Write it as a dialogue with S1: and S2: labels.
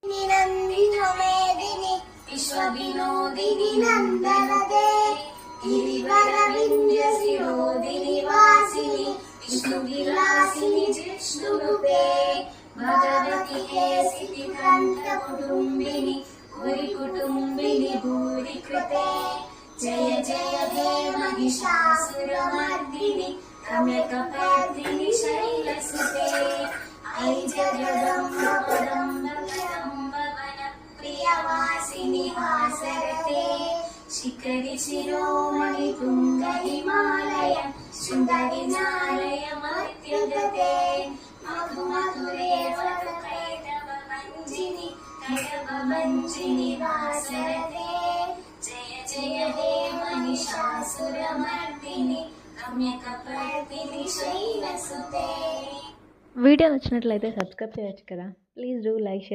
S1: निनन्दितमेदिनि विश्वविनोदिनि नन्दनते गिरिवरविन्द्यशिरोदिनि वासिनि विष्णुविलासिनि जिष्णुरूपे भगवति हेसिति ग्रन्थकुटुम्बिनि भूरिकुटुम्बिनि भूरिकृते जय जय हे महिषासुरमर्दिनि रम्यकपर्दिनि शैलसुते ऐ जगदम्ब पदम्ब कदम्ब वनप्रियवासिनि हासरते शिखरि शिरोमणि तुङ्गहिमालय शृङ्गगिरिनालय मर्त्यगते मधुमधुरे वरकैटभञ्जिनि कैटभञ्जिनि वासरते जय जय हे महिषासुरमर्दिनि రమ్యకపర్దిని శైలసుతే.
S2: వీడియో నచ్చినట్లయితే సబ్స్క్రైబ్ చేయొచ్చు కదా. Please do like, share.